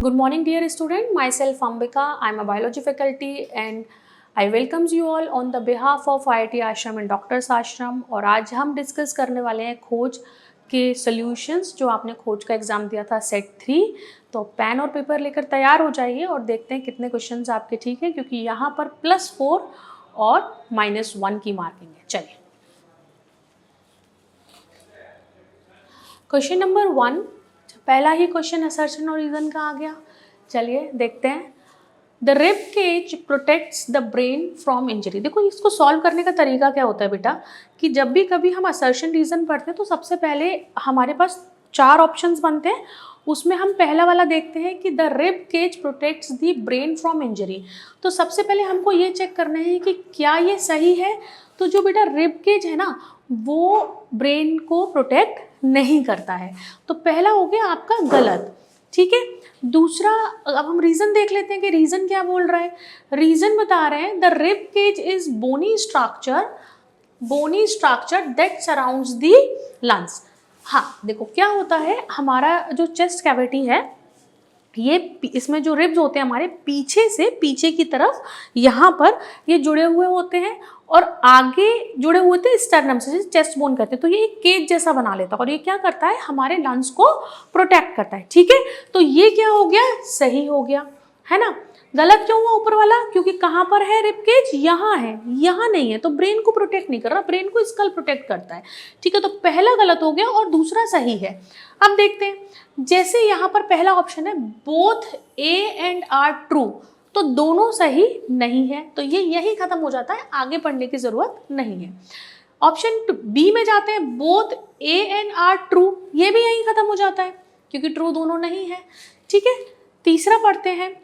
Good morning dear student, myself Ambika, I am a biology faculty and I welcomes you all on the behalf of IIT Ashram and Doctors Ashram। और आज हम discuss करने वाले हैं खोज के solutions जो आपने खोज का एग्ज़ाम दिया था सेट 3। तो पेन और पेपर लेकर तैयार हो जाइए और देखते हैं कितने क्वेश्चंस आपके ठीक हैं, क्योंकि यहाँ पर +4 और -1 की मार्किंग है। चलिए क्वेश्चन नंबर 1, पहला ही क्वेश्चन असर्शन और रीज़न का आ गया। चलिए देखते हैं। The rib cage protects the brain from injury. देखो इसको सॉल्व करने का तरीका क्या होता है बेटा, कि जब भी कभी हम असर्शन रीज़न पढ़ते हैं तो सबसे पहले हमारे पास 4 ऑप्शंस बनते हैं। उसमें हम पहला वाला देखते हैं कि the rib cage protects the brain from injury. तो सबसे पहले हमको ये चेक करना है कि क्या ये सही है। तो जो बेटा रिब केज है ना, वो ब्रेन को प्रोटेक्ट नहीं करता है, तो पहला हो गया आपका गलत। ठीक है, दूसरा अब हम रीज़न देख लेते हैं कि रीज़न क्या बोल रहा है। रीज़न बता रहे हैं the rib cage is bony structure that surrounds the lungs. हाँ देखो क्या होता है, हमारा जो चेस्ट कैविटी है ये इसमें जो रिब्स होते हैं हमारे पीछे से पीछे की तरफ यहाँ पर ये जुड़े हुए होते हैं और आगे जुड़े हुए थे स्टर्नम से, चेस्ट बोन कहते हैं। तो ये एक केज जैसा बना लेता है और ये क्या करता है, हमारे लंग्स को प्रोटेक्ट करता है। ठीक है, तो ये क्या हो गया, सही हो गया, है ना। गलत क्यों हुआ ऊपर वाला, क्योंकि कहाँ पर है रिब केज, यहाँ है, यहाँ नहीं है, तो ब्रेन को प्रोटेक्ट नहीं कर रहा, ब्रेन को स्कल प्रोटेक्ट करता है। ठीक है, तो पहला गलत हो गया और दूसरा सही है। अब देखते हैं, जैसे यहाँ पर पहला ऑप्शन है both A and R true, तो दोनों सही नहीं है, तो ये यही खत्म हो जाता है, आगे पढ़ने की जरूरत नहीं है। ऑप्शन बी में जाते हैं, both A and R true, ये भी यही खत्म हो जाता है क्योंकि ट्रू दोनों नहीं है। ठीक है, तीसरा पढ़ते हैं,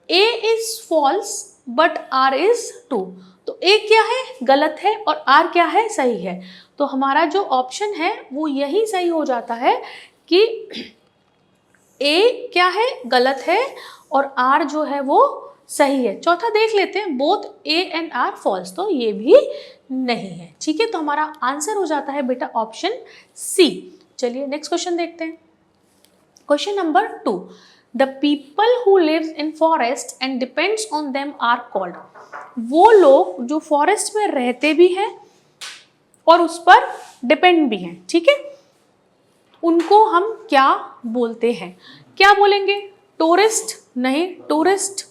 A is false but R is true. तो ए क्या है, गलत है, और आर क्या है, सही है। तो हमारा जो ऑप्शन है वो यही सही हो जाता है कि ए क्या है, गलत है, और आर जो है वो सही है। चौथा देख लेते हैं, both A and R false, तो ये भी नहीं है। ठीक है, तो हमारा आंसर हो जाता है बेटा ऑप्शन सी। चलिए नेक्स्ट क्वेश्चन देखते हैं। Question number 2, the people who lives in forest and depends on them are called. वो लोग जो फॉरेस्ट में रहते भी हैं और उस पर डिपेंड भी हैं, ठीक है, उनको हम क्या बोलते हैं। क्या बोलेंगे, टूरिस्ट नहीं, टूरिस्ट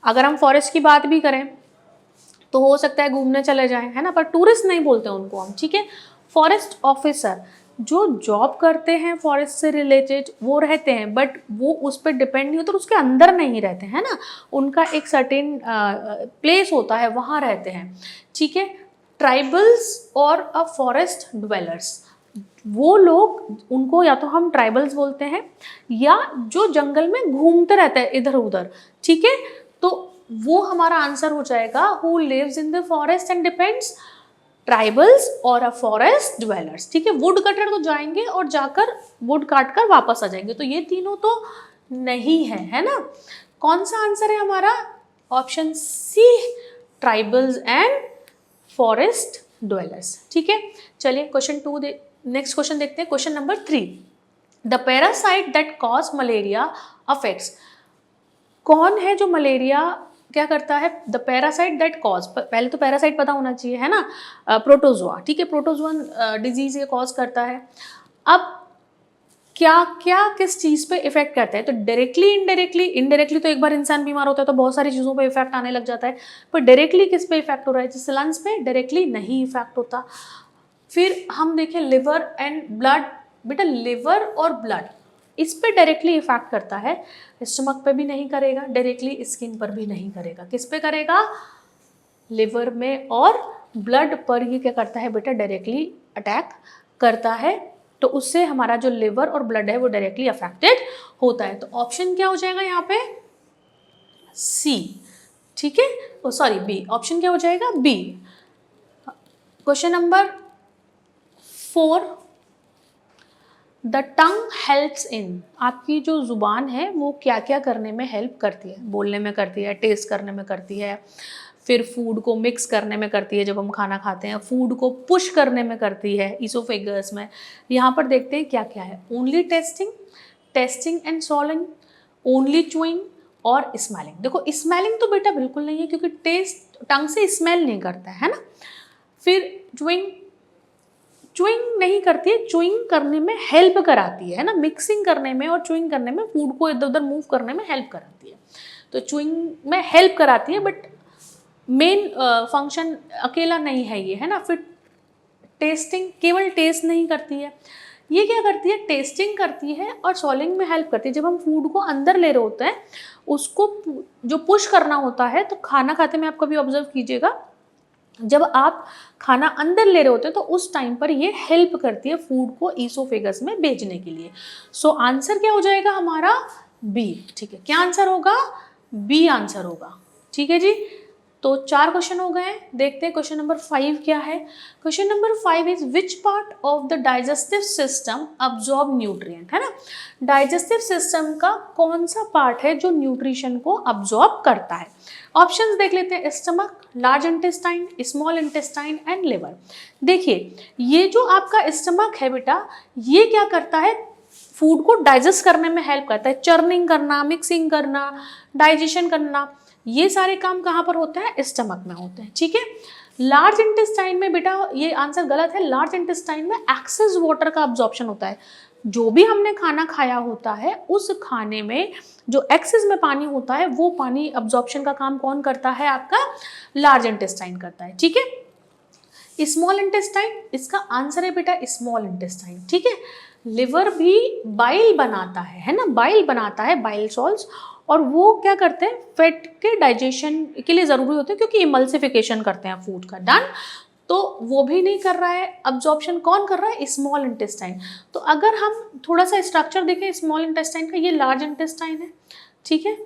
अगर हम फॉरेस्ट की बात भी करें तो हो सकता है घूमने चले जाएं, है ना, पर टूरिस्ट नहीं बोलते उनको हम। ठीक है, फॉरेस्ट ऑफिसर जो जॉब करते हैं फॉरेस्ट से रिलेटेड वो रहते हैं, बट वो उस पर डिपेंड नहीं होते, उसके अंदर नहीं रहते हैं ना, उनका एक सर्टेन प्लेस होता है, वहाँ रहते हैं। ठीक है, ट्राइबल्स और अ फॉरेस्ट ड्वेलर्स, वो लोग, उनको या तो हम ट्राइबल्स बोलते हैं या जो जंगल में घूमते रहते हैं इधर उधर। ठीक है, तो वो हमारा आंसर हो जाएगा who lives in the forest and depends, tribals और अ फॉरेस्ट ड्वेलर्स। ठीक है, वुड कटर तो जाएंगे और जाकर वुड काट कर वापस आ जाएंगे, तो ये तीनों तो नहीं है ना। कौन सा आंसर है हमारा, option C, tribals and forest dwellers. ठीक है, चलिए क्वेश्चन 2 नेक्स्ट क्वेश्चन देखते हैं। Question number 3, the parasite that cause malaria affects. कौन है जो मलेरिया क्या करता है, द पैरासाइट दैट कॉज, पहले तो पैरासाइट पता होना चाहिए, है ना, प्रोटोजोआ। ठीक है, प्रोटोजोअन डिजीज ये कॉज करता है। अब क्या क्या किस चीज़ पे इफेक्ट करता है, तो डायरेक्टली इनडायरेक्टली तो एक बार इंसान बीमार होता है तो बहुत सारी चीज़ों पे इफेक्ट आने लग जाता है, पर डायरेक्टली किस पे इफेक्ट हो रहा है, जैसे लंग्स पे डायरेक्टली नहीं इफेक्ट होता। फिर हम देखें लिवर एंड ब्लड, बेटा लिवर और ब्लड इस पे डायरेक्टली इफेक्ट करता है, स्टमक पे भी नहीं करेगा डायरेक्टली, स्किन पर भी नहीं करेगा, किस पे करेगा, लिवर में और ब्लड पर ये क्या करता है बेटा, डायरेक्टली अटैक करता है, तो उससे हमारा जो लिवर और ब्लड है वो डायरेक्टली अफेक्टेड होता है। तो ऑप्शन क्या हो जाएगा यहाँ पे, सी। ठीक है, सॉरी बी, ऑप्शन क्या हो जाएगा, B. Question number 4, the tongue helps in, आपकी जो ज़ुबान है वो क्या क्या करने में हेल्प करती है, बोलने में करती है, टेस्ट करने में करती है, फिर फूड को मिक्स करने में करती है जब हम खाना खाते हैं, फूड को पुश करने में करती है इसोफेगस में। यहाँ पर देखते हैं क्या क्या है, only tasting and swallowing, only chewing और स्मेलिंग। देखो स्मेलिंग तो बेटा बिल्कुल नहीं है क्योंकि टेस्ट टंग से स्मेल नहीं करता है ना। फिर च्यूइंग नहीं करती है, च्यूइंग करने में हेल्प कराती है ना, मिक्सिंग करने में और च्यूइंग करने में, फूड को इधर उधर मूव करने में हेल्प कराती है। तो च्यूइंग में हेल्प कराती है बट मेन फंक्शन अकेला नहीं है ये, है ना। फिर टेस्टिंग, केवल टेस्ट नहीं करती है, ये क्या करती है, टेस्टिंग करती है और सॉलिंग में हेल्प करती है। जब हम फूड को अंदर ले रहे होते हैं, उसको जो पुश करना होता है, तो खाना खाते में आप कभी ऑब्जर्व कीजिएगा, जब आप खाना अंदर ले रहे होते हैं तो उस टाइम पर ये हेल्प करती है फूड को ईसोफेगस में भेजने के लिए। सो आंसर क्या हो जाएगा हमारा, बी। ठीक है, क्या आंसर होगा, बी आंसर होगा। ठीक है जी, तो 4 क्वेश्चन हो गए। देखते हैं क्वेश्चन नंबर 5 क्या है। Question number 5 is which part of the digestive system absorb nutrient, है ना। डाइजेस्टिव सिस्टम का कौन सा पार्ट है जो न्यूट्रिशन को अब्सॉर्ब करता है। ऑप्शंस देख लेते हैं, stomach, large intestine, small intestine and liver. देखिए ये जो आपका स्टमक है बेटा, ये क्या करता है, फूड को डाइजेस्ट करने में हेल्प करता है, चर्निंग करना, मिक्सिंग करना, डाइजेशन करना, ये सारे काम कहाँ पर होते हैं, स्टमक में होते हैं। ठीक है, लार्ज इंटेस्टाइन में बेटा ये आंसर गलत है। लार्ज इंटेस्टाइन में एक्सेस वाटर का अब्जॉर्प्शन होता है। जो भी हमने खाना खाया होता है उस खाने में जो एक्सेस में पानी होता है, वो पानी अब्जॉर्प्शन का काम कौन करता है, आपका लार्ज इंटेस्टाइन करता है। ठीक है, स्मॉल इंटेस्टाइन, इसका आंसर है बेटा स्मॉल इंटेस्टाइन। ठीक है, लिवर भी बाइल बनाता है ना, बाइल बनाता है, बाइल सॉल्ट्स, और वो क्या करते हैं, फैट के डाइजेशन के लिए ज़रूरी होते हैं क्योंकि इमल्सिफिकेशन करते हैं फूड का। डन, तो वो भी नहीं कर रहा है, अब्जॉर्प्शन कौन कर रहा है, स्मॉल इंटेस्टाइन। तो अगर हम थोड़ा सा स्ट्रक्चर देखें स्मॉल इंटेस्टाइन का, ये लार्ज इंटेस्टाइन है। ठीक है,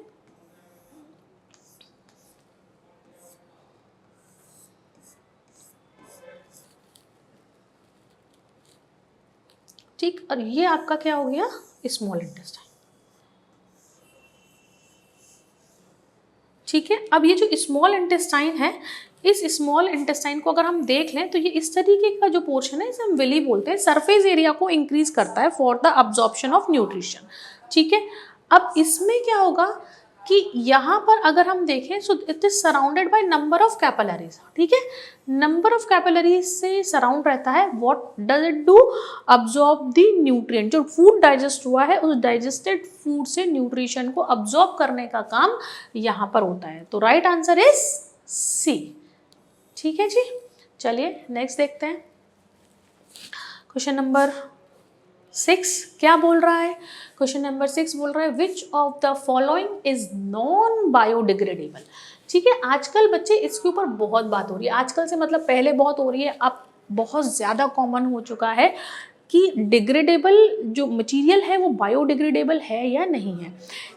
ठीक, और ये आपका क्या हो गया, स्मॉल इंटेस्टाइन। ठीक है, अब ये जो स्मॉल इंटेस्टाइन है, इस स्मॉल इंटेस्टाइन को अगर हम देख लें तो ये इस तरीके का जो पोर्शन है, इसे हम विली बोलते हैं, सरफेस एरिया को इंक्रीज करता है for the absorption of nutrition. ठीक है, अब इसमें क्या होगा कि यहाँ पर अगर हम देखें, so it is surrounded by number of capillaries. ठीक है, नंबर ऑफ कैपिलरीज से सराउंड रहता है। What does it do, absorb the nutrient. जो फूड डाइजेस्ट हुआ है, उस डाइजेस्टेड फूड से न्यूट्रिशन को अब्जॉर्ब करने का काम यहाँ पर होता है। तो राइट आंसर इज सी। ठीक है जी, चलिए नेक्स्ट देखते हैं। क्वेश्चन नंबर 6 क्या बोल रहा है, क्वेश्चन नंबर 6 बोल रहा है which of the following is non biodegradable. ठीक है, आजकल बच्चे इसके ऊपर बहुत बात हो रही है, आजकल से मतलब पहले बहुत हो रही है, अब बहुत ज़्यादा कॉमन हो चुका है कि डिग्रेडेबल जो मटेरियल है वो बायोडिग्रेडेबल है या नहीं है।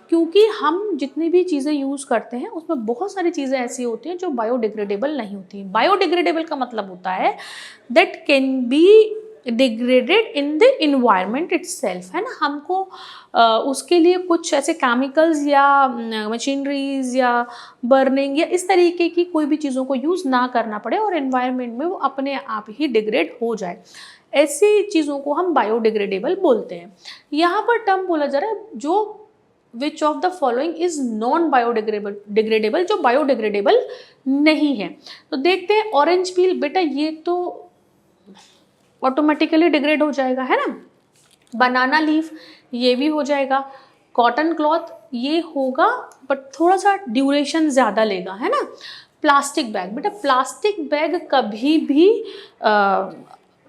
क्योंकि हम जितनी भी चीज़ें यूज़ करते हैं उसमें बहुत सारी चीज़ें ऐसी होती हैं जो बायोडिग्रेडेबल नहीं होती। बायोडिग्रेडेबल का मतलब होता है that can be degraded in the environment itself, है ना। हमको उसके लिए कुछ ऐसे केमिकल्स या मशीनरीज या बर्निंग या इस तरीके की कोई भी चीज़ों को यूज़ ना करना पड़े और एनवायरनमेंट में वो अपने आप ही डिग्रेड हो जाए, ऐसी चीज़ों को हम बायोडिग्रेडेबल बोलते हैं। यहाँ पर टर्म बोला जा रहा है जो which of the following is non biodegradable, जो बायोडिग्रेडेबल नहीं है। तो देखते हैं, ऑरेंज पील, बेटा ये तो ऑटोमेटिकली डिग्रेड हो जाएगा, है ना। बनाना लीफ ये भी हो जाएगा। कॉटन क्लॉथ ये होगा बट थोड़ा सा ड्यूरेशन ज़्यादा लेगा, है ना। प्लास्टिक बैग, बेटा प्लास्टिक बैग कभी भी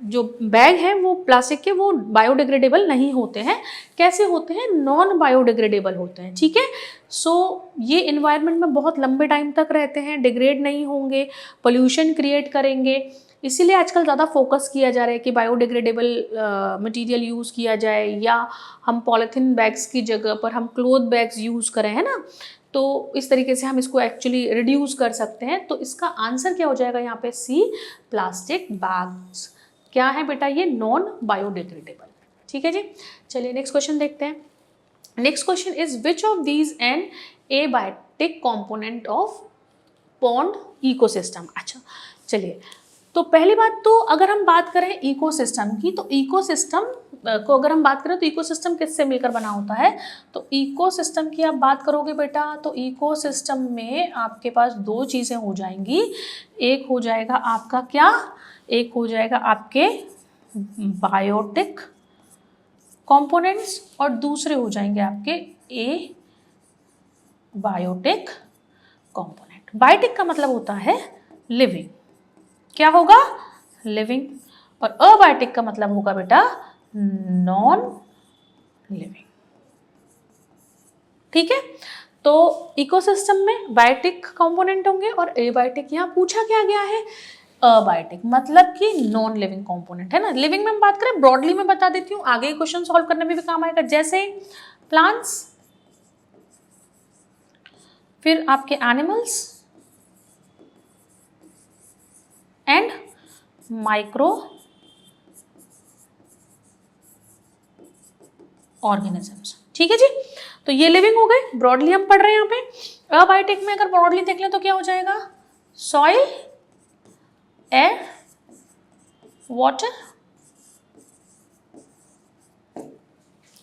जो बैग है वो प्लास्टिक के वो बायोडिग्रेडेबल नहीं होते हैं। कैसे होते हैं, नॉन बायोडिग्रेडेबल होते हैं। ठीक है, सो ये इन्वायरमेंट में बहुत लंबे टाइम तक रहते हैं, डिग्रेड नहीं होंगे, पोल्यूशन क्रिएट करेंगे। इसीलिए आजकल ज़्यादा फोकस किया जा रहा है कि बायोडिग्रेडेबल मटेरियल यूज़ किया जाए या हम पॉलीथीन बैग्स की जगह पर हम क्लोथ बैग्स यूज़ करें, है ना। तो इस तरीके से हम इसको एक्चुअली रिड्यूस कर सकते हैं। तो इसका आंसर क्या हो जाएगा यहाँ पे, सी, प्लास्टिक बैग्स। क्या है बेटा, ये नॉन बायोडिग्रेडेबल। ठीक है जी, चलिए नेक्स्ट क्वेश्चन देखते हैं। Next question is which of these an abiotic component of pond ecosystem. अच्छा चलिए, तो पहली बात तो अगर हम बात करें इकोसिस्टम की, तो इकोसिस्टम को अगर हम बात करें तो इकोसिस्टम किससे मिलकर बना होता है? तो इकोसिस्टम की आप बात करोगे बेटा तो इकोसिस्टम में आपके पास दो चीज़ें हो जाएंगी। एक हो जाएगा आपका क्या? एक हो जाएगा आपके बायोटिक कंपोनेंट्स और दूसरे हो जाएंगे आपके ए बायोटिक कंपोनेंट। बायोटिक का मतलब होता है लिविंग, क्या होगा? लिविंग। और अबायोटिक का मतलब होगा बेटा नॉन लिविंग। ठीक है, तो इकोसिस्टम में बायोटिक कंपोनेंट होंगे और एबायोटिक। यहाँ पूछा क्या गया है? अबायोटिक, मतलब कि नॉन लिविंग कंपोनेंट, है ना। लिविंग में हम बात करें ब्रॉडली में बता देती हूँ, आगे क्वेश्चन सॉल्व करने में भी काम आएगा। जैसे प्लांट्स, फिर आपके एनिमल्स एंड माइक्रो ऑर्गेनिजम्स। ठीक है जी, तो ये लिविंग हो गए, ब्रॉडली हम पढ़ रहे हैं यहाँ पे। अबायोटिक में अगर ब्रॉडली देख लें तो क्या हो जाएगा? Soil, air, water.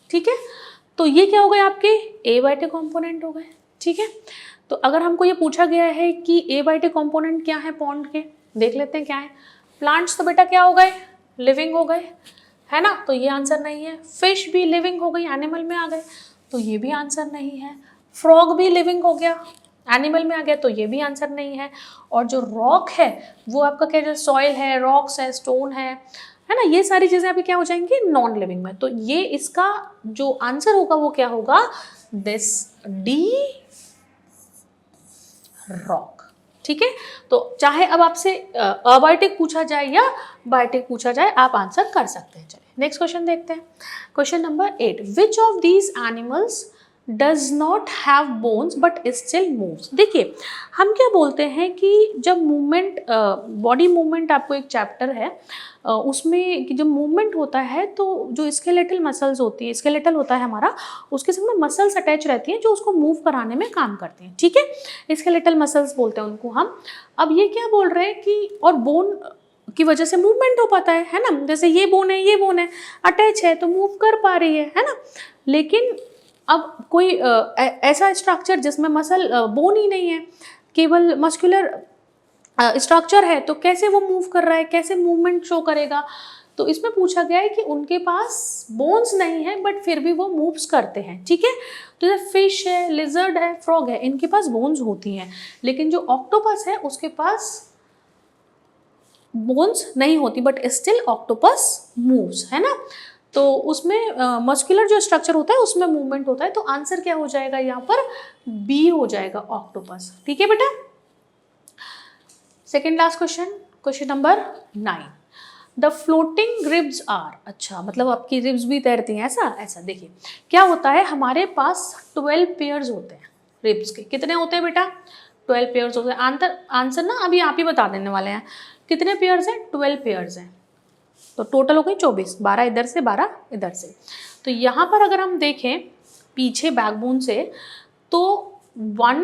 ठीक है, तो ये क्या हो गए? आपके एबायोटिक कंपोनेंट हो गए। ठीक है, तो अगर हमको ये पूछा गया है कि एबायोटिक कंपोनेंट क्या है पॉन्ड के, देख लेते हैं क्या है। प्लांट्स तो बेटा क्या हो गए? लिविंग हो गए, है ना, तो ये आंसर नहीं है। फिश भी लिविंग हो गई, एनिमल में आ गए, तो ये भी आंसर नहीं है। फ्रॉग भी लिविंग हो गया, एनिमल में आ गया, तो ये भी आंसर नहीं है। और जो रॉक है वो आपका क्या है? सॉइल है, रॉक्स है, स्टोन है ना, ये सारी चीजें अभी क्या हो जाएंगी? नॉन लिविंग में। तो ये इसका जो आंसर होगा वो क्या होगा? This D, rock. ठीक है, तो चाहे अब आपसे अबायोटिक पूछा जाए या बायोटिक पूछा जाए, आप आंसर कर सकते हैं। चलिए नेक्स्ट क्वेश्चन देखते हैं। Question number 8, which of these animals does not have bones but still moves. देखिए हम क्या बोलते हैं कि जब मूवमेंट, बॉडी मूवमेंट, आपको एक चैप्टर है उसमें कि जब मूवमेंट होता है तो जो स्केलेटल मसल्स होती है, स्केलेटल होता है हमारा, उसके संग में मसल्स अटैच रहती हैं जो उसको मूव कराने में काम करते हैं। ठीक है, स्केलेटल मसल्स बोलते हैं उनको हम। अब ये क्या बोल रहे हैं कि और बोन की वजह से मूवमेंट हो पाता है ना, जैसे ये बोन है, ये बोन है, अटैच है तो मूव कर पा रही है ना। लेकिन अब कोई ऐसा स्ट्रक्चर जिसमें मसल बोन ही नहीं है, केवल मस्कुलर स्ट्रक्चर है, तो कैसे वो मूव कर रहा है, कैसे मूवमेंट शो करेगा? तो इसमें पूछा गया है कि उनके पास बोन्स नहीं है बट फिर भी वो मूव्स करते हैं। ठीक है, तो जैसे फिश है, लिजर्ड है, फ्रॉग है, इनके पास बोन्स होती हैं, लेकिन जो ऑक्टोपस है उसके पास बोन्स नहीं होती बट स्टिल ऑक्टोपस मूव्स, है ना। तो उसमें मस्कुलर जो स्ट्रक्चर होता है उसमें मूवमेंट होता है, तो आंसर क्या हो जाएगा यहाँ पर? बी हो जाएगा, ऑक्टोपस। ठीक है बेटा, second last question, question number 9, the floating ribs are. अच्छा, मतलब आपकी रिब्स भी तैरती हैं, ऐसा? ऐसा देखिए क्या होता है, हमारे पास 12 पेयर्स होते हैं रिब्स के। कितने होते हैं बेटा? 12 पेयर्स होते हैं। आंसर ना अभी आप ही बता देने वाले हैं। कितने पेयर्स हैं? 12 पेयर्स हैं, तो टोटल हो गई 24, 12 इधर से 12 इधर से। तो यहाँ पर अगर हम देखें पीछे बैकबोन से, तो 1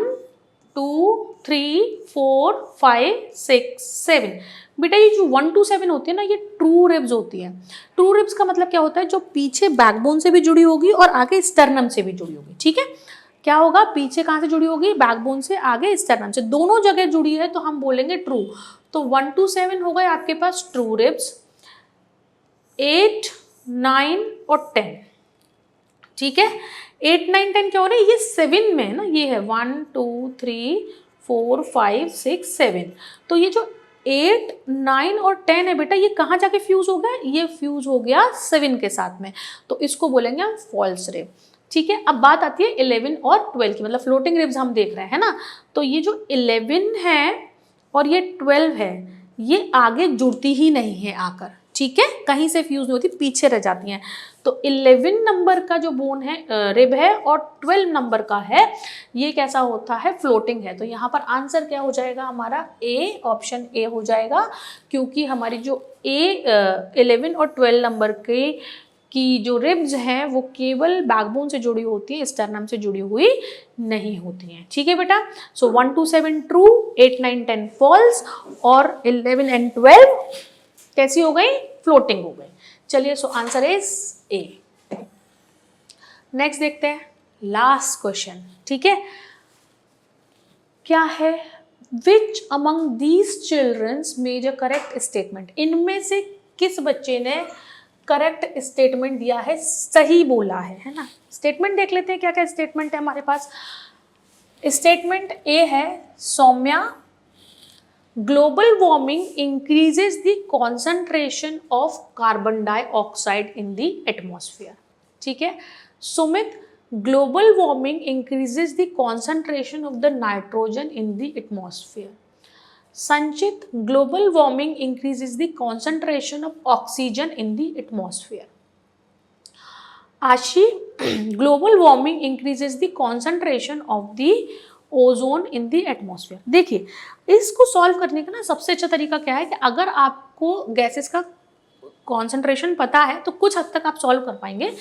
2 3 4 5 6 7 बेटा, ये जो 1 to 7 होती है ना, ये ट्रू रिब्स होती है। ट्रू रिब्स का मतलब क्या होता है? जो पीछे बैकबोन से भी जुड़ी होगी और आगे स्टर्नम से भी जुड़ी होगी। ठीक है, क्या होगा? पीछे कहाँ से जुड़ी होगी? बैकबोन से, आगे स्टर्नम से, दोनों जगह जुड़ी है तो हम बोलेंगे ट्रू। तो 1 to 7 हो गए आपके पास ट्रू रिब्स, 8 9 और 10। ठीक है, 8 9 10 क्या हो रहा है? ये 7 में है ना, ये है 1 2 3 4 5 6 7। तो ये जो 8 9 और 10 है बेटा, ये कहाँ जाके फ्यूज हो गया? ये फ्यूज हो गया 7 के साथ में, तो इसको बोलेंगे हम फॉल्स रिब। ठीक है, अब बात आती है 11 और 12 की, मतलब फ्लोटिंग रिब्स हम देख रहे हैं ना। तो ये जो 11 है और ये 12 है, ये आगे जुड़ती ही नहीं है आकर। ठीक है, कहीं से फ्यूज नहीं होती, पीछे रह जाती हैं। तो 11 नंबर का जो बोन है, रिब है, और 12 नंबर का है, ये कैसा होता है? फ्लोटिंग है। तो यहाँ पर आंसर क्या हो जाएगा हमारा? ए, ऑप्शन ए हो जाएगा, क्योंकि हमारी जो 11 और 12 नंबर के कि जो रिब्स हैं वो केवल बैकबोन से जुड़ी होती हैं, स्टर्नम से जुड़ी हुई नहीं होती हैं। ठीक है बेटा, सो 1 to 7 ट्रू, 8 9 10 फॉल्स और 11 and 12 कैसी हो गई, फ्लोटिंग हो गई। चलिए, so answer is A. Next देखते हैं लास्ट क्वेश्चन। ठीक है, क्या है, which among these childrens made a correct statement, इनमें से किस बच्चे ने करेक्ट स्टेटमेंट दिया है, सही बोला है ना। स्टेटमेंट देख लेते हैं क्या क्या स्टेटमेंट है हमारे पास। स्टेटमेंट ए है, Saumya, global warming increases the concentration of carbon dioxide in the atmosphere. ठीक है, Sumit, global warming increases the concentration of the nitrogen in the atmosphere. Sanchit, global warming increases the concentration of oxygen in the atmosphere. Aashi, global warming increases the concentration of the ozone in the atmosphere. देखिए, इसको solve करने का ना सबसे अच्छा तरीका क्या है कि अगर आपको गैसेस का कॉन्सेंट्रेशन पता है तो कुछ हद तक आप सॉल्व कर पाएंगे।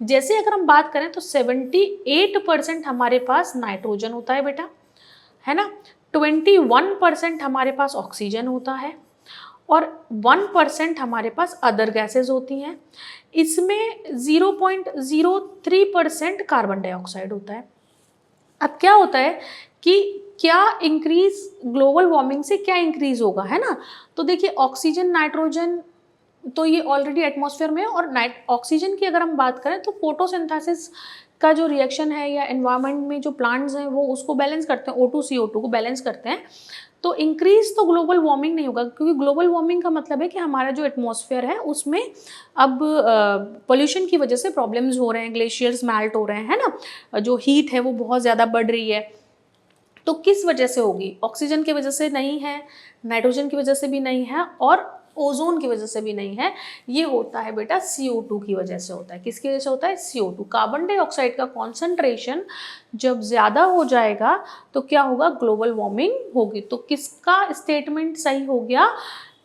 जैसे अगर हम बात करें तो 78% हमारे पास नाइट्रोजन होता है बेटा, है ना, 21% हमारे पास ऑक्सीजन होता है और 1% हमारे पास अदर गैसेस होती हैं। इसमें 0.03% कार्बन डाइऑक्साइड होता है। अब क्या होता है कि क्या इंक्रीज, ग्लोबल वार्मिंग से क्या इंक्रीज होगा, है ना। तो देखिए, ऑक्सीजन, नाइट्रोजन तो ये ऑलरेडी एटमॉस्फेयर में है, और ऑक्सीजन की अगर हम बात करें तो फोटोसिंथेसिस का जो रिएक्शन है या एनवायरनमेंट में जो प्लांट्स हैं वो उसको बैलेंस करते हैं, O2 CO2 को बैलेंस करते हैं। तो इंक्रीज तो ग्लोबल वार्मिंग नहीं होगा, क्योंकि ग्लोबल वार्मिंग का मतलब है कि हमारा जो एटमॉस्फेयर है उसमें अब पोल्यूशन की वजह से प्रॉब्लम्स हो रहे हैं, ग्लेशियर्स मेल्ट हो रहे हैं, है ना, जो हीट है वो बहुत ज़्यादा बढ़ रही है। तो किस वजह से होगी, ऑक्सीजन की वजह से नहीं है, नाइट्रोजन की वजह से भी नहीं है, और ओजोन की वजह से भी नहीं है। ये होता है बेटा CO2 की वजह से होता है। किसकी वजह से होता है, CO2। कार्बन डाइऑक्साइड का कॉन्सेंट्रेशन जब ज़्यादा हो जाएगा तो क्या होगा, ग्लोबल वार्मिंग होगी। तो किसका स्टेटमेंट सही हो गया,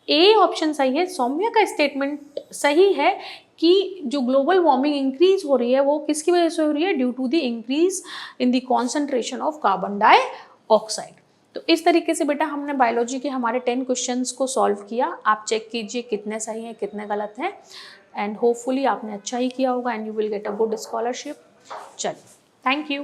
ए ऑप्शन सही है। सौम्या का स्टेटमेंट सही है कि जो ग्लोबल वार्मिंग इंक्रीज हो रही है वो किसकी वजह से हो रही है, due to the increase in the concentration of carbon dioxide. तो इस तरीके से बेटा हमने बायोलॉजी के हमारे 10 क्वेश्चंस को सॉल्व किया। आप चेक कीजिए कितने सही हैं कितने गलत हैं, एंड होपफुली आपने अच्छा ही किया होगा and you will get a good scholarship. चलिए, थैंक यू।